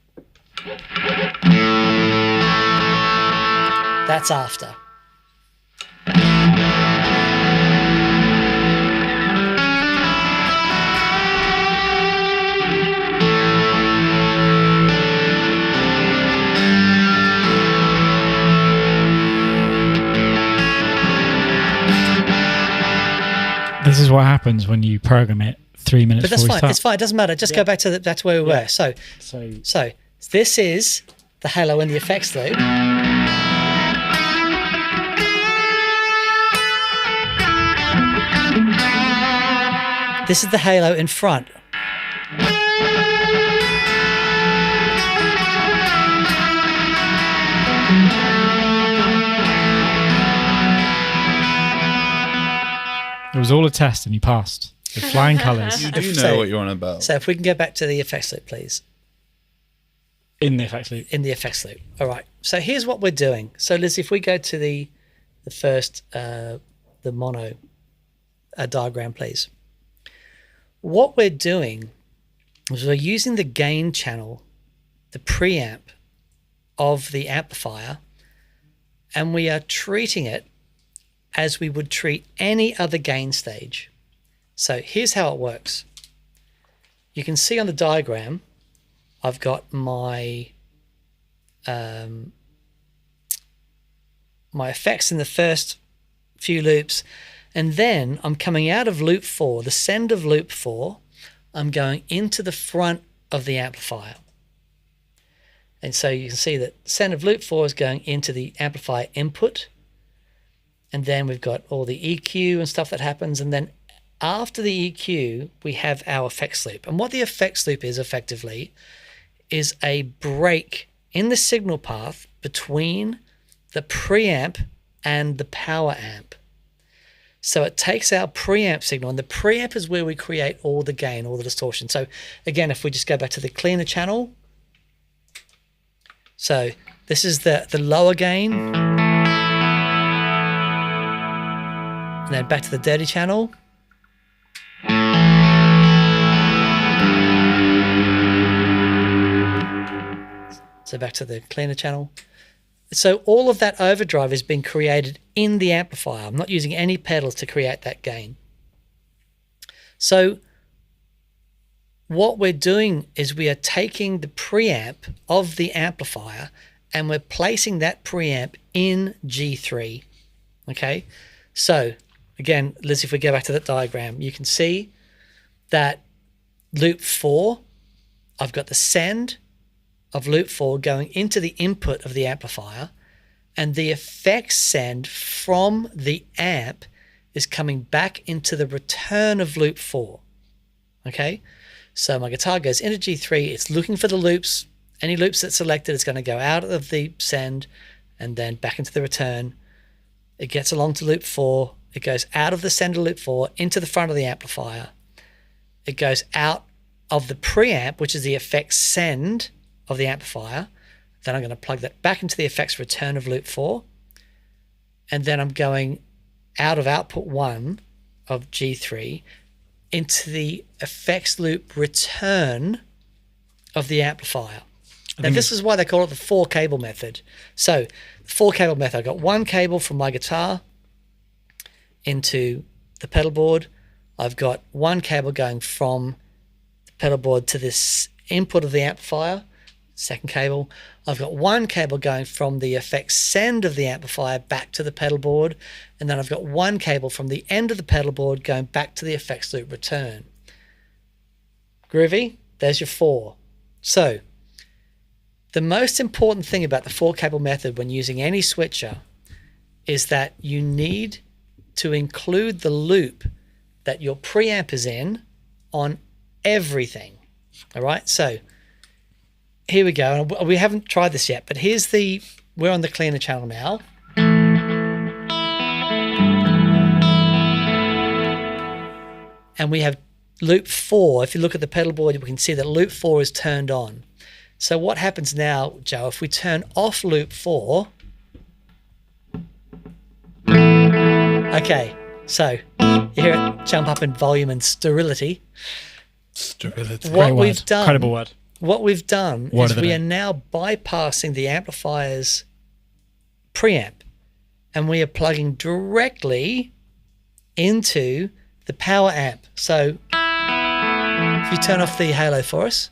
That's after. This is what happens when you program it 3 minutes But that's before we fine. start. It's fine. It doesn't matter. Just go back to that's where we were. So So this is the halo in the effects loop. This is the halo in front. it was all a test and you passed with flying colours You do know So- what you're on about. So if we can go back to the effects loop, please. in the effects loop. In the effects loop. All right. So here's what we're doing. So Liz, if we go to the first the mono diagram, please. What we're doing is we're using the gain channel, the preamp of the amplifier, and we are treating it as we would treat any other gain stage. So here's how it works. You can see on the diagram, I've got my my effects in the first few loops, and then I'm coming out of loop 4, the send of loop 4, I'm going into the front of the amplifier. And so you can see that send of loop 4 is going into the amplifier input, and then we've got all the EQ and stuff that happens, and then after the EQ, we have our effects loop. And what the effects loop is effectively is a break in the signal path between the preamp and the power amp. So it takes our preamp signal, and the preamp is where we create all the gain, all the distortion. So again, if we just go back to the cleaner channel, so this is the lower gain, and then back to the dirty channel. So back to the cleaner channel. So all of that overdrive has been created in the amplifier. I'm not using any pedals to create that gain. So what we're doing is we are taking the preamp of the amplifier and we're placing that preamp in G3. Okay? So again, Liz, if we go back to that diagram, you can see that loop 4, I've got the send of loop 4 going into the input of the amplifier, and the effects send from the amp is coming back into the return of loop 4. Okay, so my guitar goes into G3, it's looking for the loops, any loops that's selected, it's going to go out of the send and then back into the return. It gets along to loop 4, it goes out of the send to loop 4 into the front of the amplifier. It goes out of the preamp, which is the effects send of the amplifier. Then I'm going to plug that back into the effects return of loop 4. And then I'm going out of output 1 of G3 into the effects loop return of the amplifier. Now, this is why they call it the 4-cable method. So, the 4-cable method, I've got one cable from my guitar into the pedal board. I've got one cable going from the pedal board to this input of the amplifier, second cable. I've got one cable going from the effects send of the amplifier back to the pedal board, and then I've got one cable from the end of the pedal board going back to the effects loop return. Groovy? There's your 4. So, the most important thing about the 4-cable method when using any switcher is that you need to include the loop that your preamp is in on everything. All right, so here we go. And we haven't tried this yet, but we're on the cleaner channel now. And we have loop 4. If you look at the pedal board, you can see that loop 4 is turned on. So what happens now, Joe, if we turn off loop 4? Okay, so you hear it jump up in volume and sterility. Sterility. What Great we've word. done, Incredible word. What we've done Word is of the we day. are now bypassing the amplifier's preamp, and we are plugging directly into the power amp. So if you turn off the halo for us.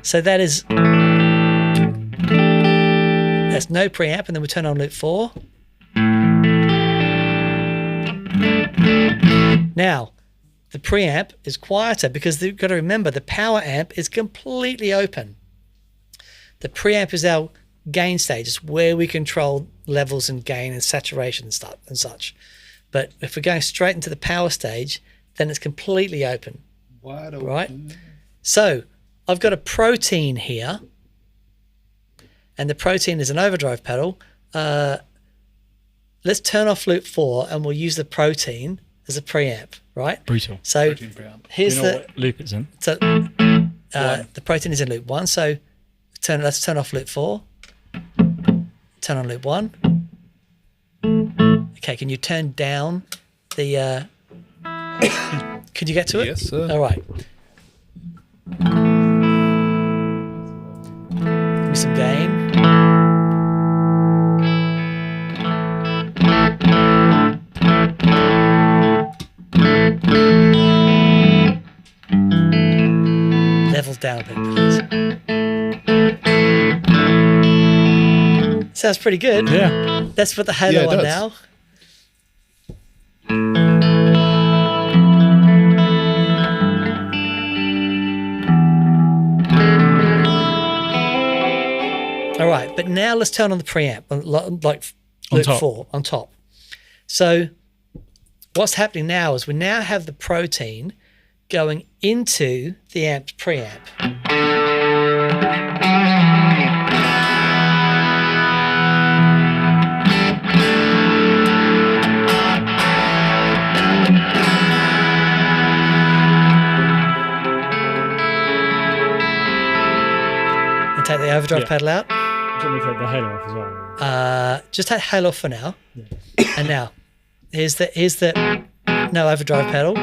So that's no preamp, and then we turn on loop 4. Now, the preamp is quieter because you've got to remember the power amp is completely open. The preamp is our gain stage. It's where we control levels and gain and saturation and stuff and such. But if we're going straight into the power stage, then it's completely open. Wide open. Right? So I've got a protein here, and the protein is an overdrive pedal. Let's turn off loop 4 and we'll use the protein as a preamp, right? Brutal. So Protein preamp. here's You know the what loop it's in? so the protein is in loop 1. So let's turn off loop 4. Turn on loop 1. Okay, can you turn down the could you get to it? Yes, sir. All right. Give me some gain. Levels down a bit, please. Sounds pretty good. Yeah. Let's put the halo Yeah, it on does. now. All right, but now let's turn on the preamp, like On loop top. 4 on top. So what's happening now is we now have the protein going into the amp's preamp. And take the overdrive Yeah. pedal out. Do you want me to take the halo off as well? Just take halo for now. And now, here's the no overdrive pedal.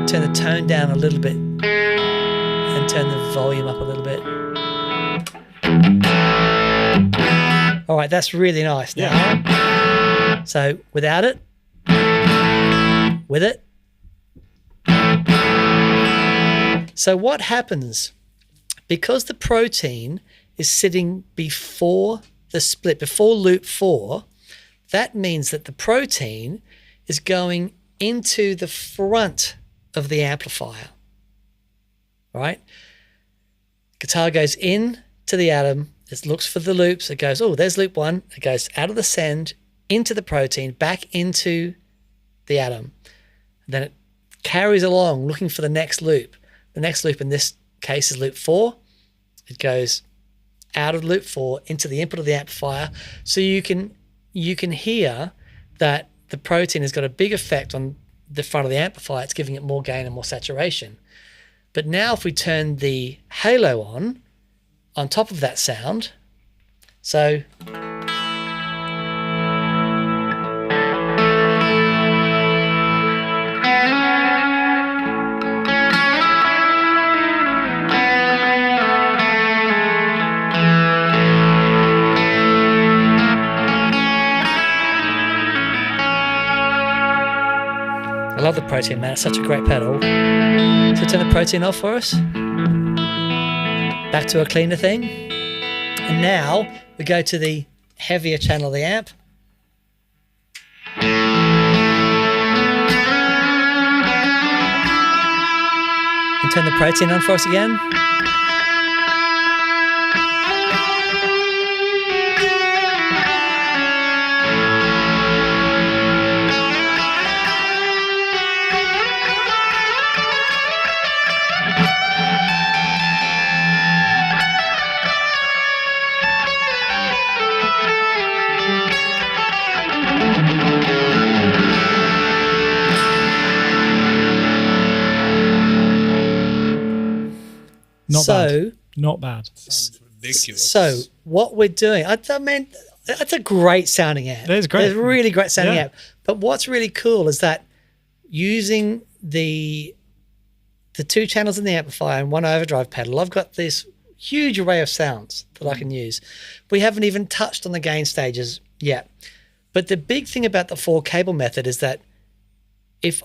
Turn the tone down a little bit and turn the volume up a little bit. All right, that's really nice now. Yeah. So without it, with it. So what happens? Because the protein is sitting before the split, before loop 4, that means that the protein is going into the front of the amplifier, right? Guitar goes in to the atom, it looks for the loops, it goes, oh, there's loop 1, it goes out of the send, into the protein, back into the atom. Then it carries along looking for the next loop. The next loop in this case is loop 4. It goes out of loop 4 into the input of the amplifier. So you can hear that the protein has got a big effect on the front of the amplifier. It's giving it more gain and more saturation. But now if we turn the halo on top of that sound, so I love the protein, man. It's such a great pedal. So turn the protein off for us. Back to a cleaner thing. And now we go to the heavier channel of the amp. And turn the protein on for us again. Not so, bad. Not bad. Ridiculous. So what we're doing, I mean, that's a great sounding amp. It is great. It's a really great sounding Yeah. amp. But what's really cool is that using the 2 channels in the amplifier and 1 overdrive pedal, I've got this huge array of sounds that I can use. We haven't even touched on the gain stages yet. But the big thing about the 4 cable method is that if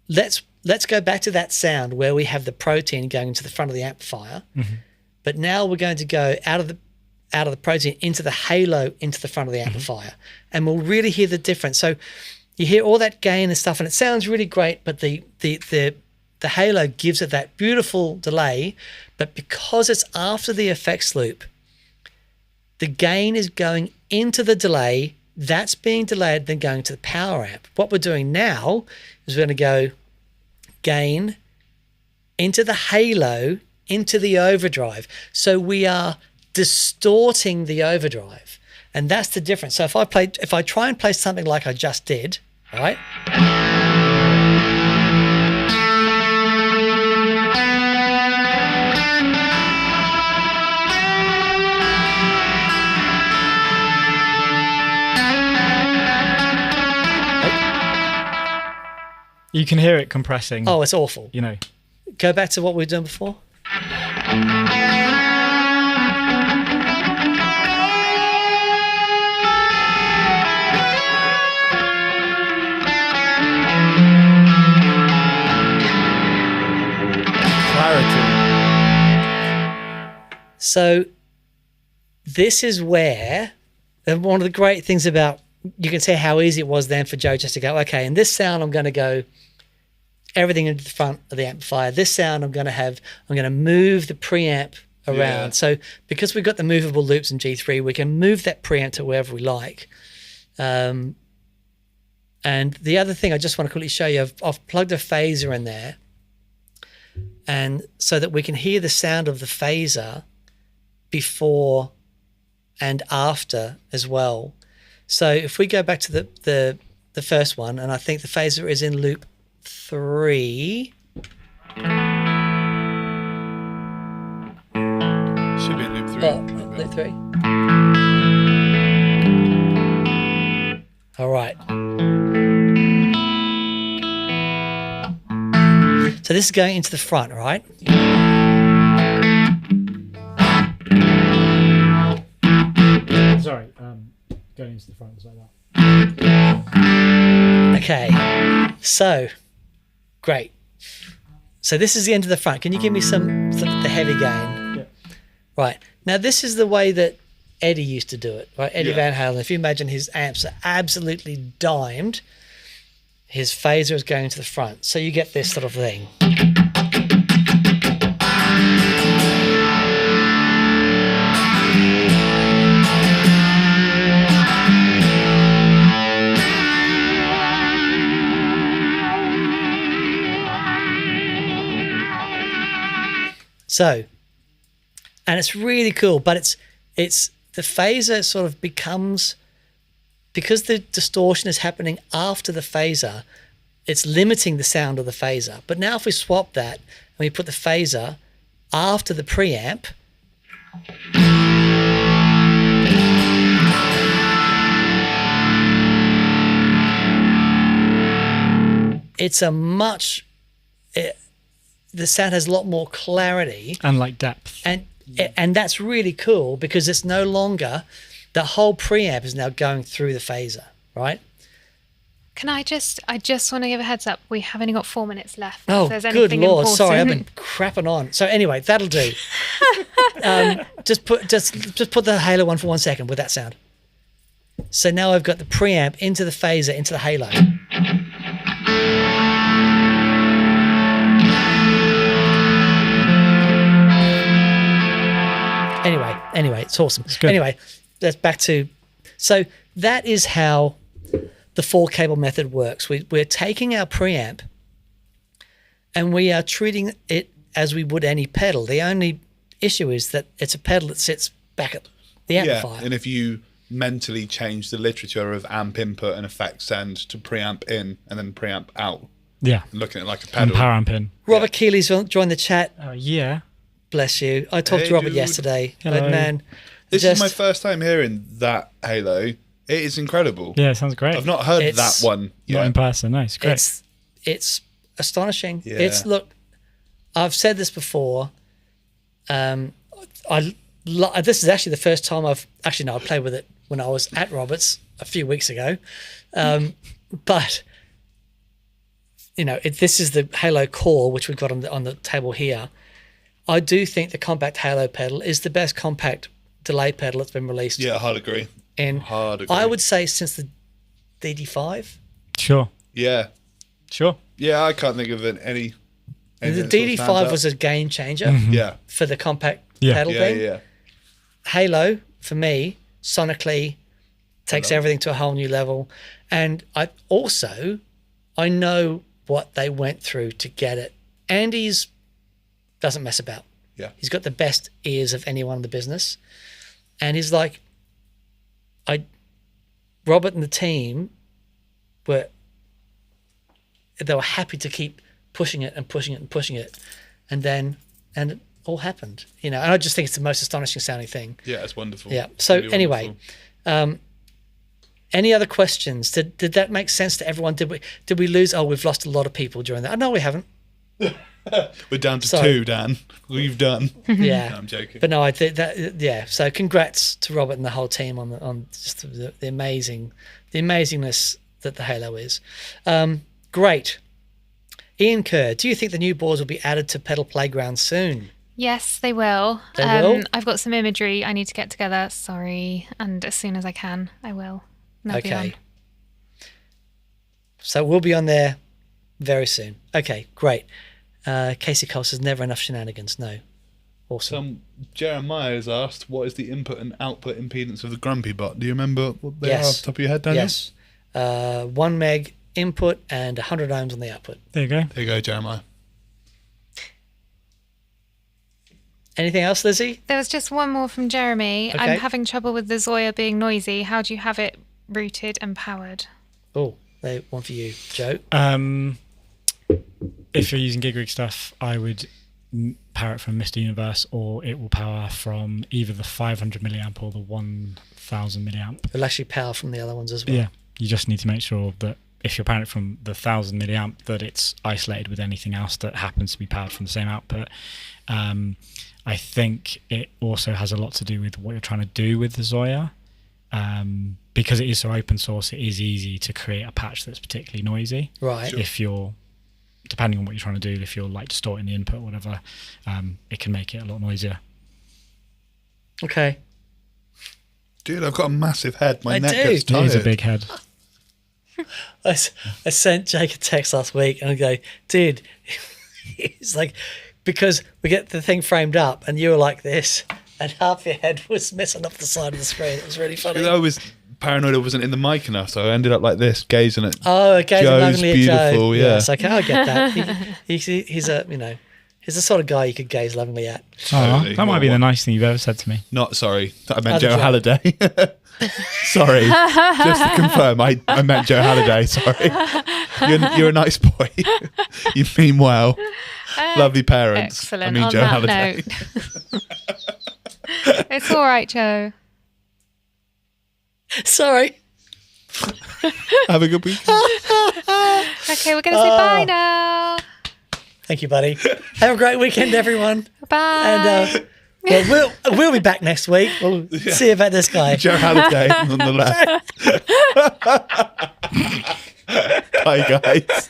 let's go back to that sound where we have the protein going into the front of the amplifier, but now we're going to go out of the protein into the halo into the front of the amplifier, and we'll really hear the difference. So you hear all that gain and stuff, and it sounds really great, but the halo gives it that beautiful delay. But because it's after the effects loop, the gain is going into the delay. That's being delayed, then going to the power amp. What we're doing now is we're going to go gain into the halo, into the overdrive. So we are distorting the overdrive. And that's the difference. So if I try and play something like I just did, right? You can hear it compressing. Oh, it's awful. You know. Go back to what we were doing before. Clarity. So this is where, and one of the great things about, you can see how easy it was then for Joe just to go, okay, in this sound I'm going to go everything into the front of the amplifier. This sound I'm going to move the preamp around. Yeah. So because we've got the movable loops in G3, we can move that preamp to wherever we like. And the other thing I just want to quickly show you, I've plugged a phaser in there, and so that we can hear the sound of the phaser before and after as well. So if we go back to the first one, and I think the phaser is in loop 3. Should be in loop 3. Oh, loop 3. All right. So this is going into the front, right? Sorry, going into the front was like that. Okay. So, great. So this is the end of the front. Can you give me the heavy gain? Yeah. Right. Now this is the way that Eddie used to do it, right? Eddie Yeah. Van Halen. If you imagine his amps are absolutely dimed, his phaser is going to the front. So you get this sort of thing. So, and it's really cool, but it's the phaser sort of becomes, because the distortion is happening after the phaser, it's limiting the sound of the phaser. But now if we swap that and we put the phaser after the preamp, it's a much, the sound has a lot more clarity. And like depth. And that's really cool because it's no longer, the whole preamp is now going through the phaser, right? Can I just want to give a heads up. We have only got 4 minutes left. Oh, If there's good anything Lord. important. Sorry, I've been crapping on. So anyway, that'll do. Just put the halo on for 1 second with that sound. So now I've got the preamp into the phaser, into the halo. Anyway, it's awesome. good. Anyway, that's back to, so that is how the 4 cable method works. We're taking our preamp and we are treating it as we would any pedal. The only issue is that it's a pedal that sits back at the amplifier. Yeah, and if you mentally change the literature of amp input and effect send to preamp in and then preamp out, Yeah. and looking at it like a And pedal. power amp in. Robert Keeley's joined the chat. Yeah. Bless you. I talked Hey, to Robert dude. yesterday. Hello. But man, This just, is my first time hearing that Halo. It is incredible. Yeah, it sounds great. I've not heard It's- that one Not yet. in person. No, it's great. it's astonishing. Yeah. It's look. I've said this before. This is actually the first time I played with it when I was at Roberts a few weeks ago, but this is the Halo Core which we've got on the table here. I do think the compact Halo pedal is the best compact delay pedal that's been released. Yeah, hard agree. And Hard agree. I would say since the DD5. Sure. Yeah. Sure. Yeah, I can't think of any. The anything that sort of DD5 stands was out. a game changer Yeah. for the compact Yeah. pedal Yeah, thing. yeah. Halo, for me, sonically takes everything to a whole new level. And I know what they went through to get it. Andy's doesn't mess about. Yeah. He's got the best ears of anyone in the business. And he's like, Robert and the team were happy to keep pushing it and pushing it and pushing it. And it all happened, And I just think it's the most astonishing sounding thing. Yeah, it's wonderful. Yeah. So Really anyway, wonderful. any other questions? Did that make sense to everyone? Did we lose? Oh, we've lost a lot of people during that. Oh, no, we haven't. We're down to Sorry. 2, Dan. We've done. Yeah. No, I'm joking. But no, I think that. Yeah. So congrats to Robert and the whole team on just the amazingness that the Halo is. Great. Ian Kerr, do you think the new boards will be added to Pedal Playground soon? Yes, they will. They will? I've got some imagery I need to get together. Sorry. And as soon as I can, I will. They'll be on. Okay. So we'll be on there very soon. Okay, great. Casey Cole says never enough shenanigans. No. Awesome. Jeremiah has asked, what is the input and output impedance of the Grumpy Bot? Do you remember what they are Yes. off the top of your head, Daniel? Yes. 1 meg input and 100 ohms on the output. There you go. There you go, Jeremiah. Anything else, Lizzie? There was just one more from Jeremy. Okay. I'm having trouble with the Zoya being noisy. How do you have it routed and powered? Oh, one for you, Joe. If you're using gig rig stuff, I would power it from Mr. Universe, or it will power from either the 500 milliamp or the 1000 milliamp. It'll actually power from the other ones as well. Yeah, you just need to make sure that if you're powering it from the 1000 milliamp, that it's isolated with anything else that happens to be powered from the same output. I think it also has a lot to do with what you're trying to do with the Zoya. Because it is so open source, it is easy to create a patch that's particularly noisy. Right. Sure. If you're, depending on what you're trying to do, if you're like distorting the input or whatever, it can make it a lot noisier. Okay. Dude, I've got a massive head. My I neck do. gets It tired. is a big head. I sent Jake a text last week and I go, dude, it's like, because we get the thing framed up and you were like this and half your head was missing off the side of the screen. It was really funny. I was paranoid I wasn't in the mic enough, so I ended up like this, gazing at Oh, okay. Joe's beautiful, yeah. Yes, okay, I get that. He's a he's the sort of guy you could gaze lovingly at. Totally. That might be the nice thing you've ever said to me. Not sorry. I meant Other Joe Joe. Halliday. Sorry. Just to confirm, I meant Joe Halliday, sorry. You're a nice boy. You mean well. Lovely parents. Excellent. I mean On Joe that Halliday. note. It's all right, Joe. Sorry. Have a good week. Okay, we're going to say bye now. Thank you, buddy. Have a great weekend, everyone. Bye. And we'll be back next week. We'll see about this guy. Joe Halliday on the left. Bye, guys.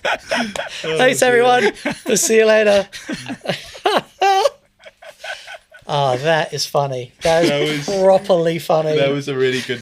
Thanks, everyone. We'll see you later. Oh, that is funny. That is That was- properly funny. That was a really good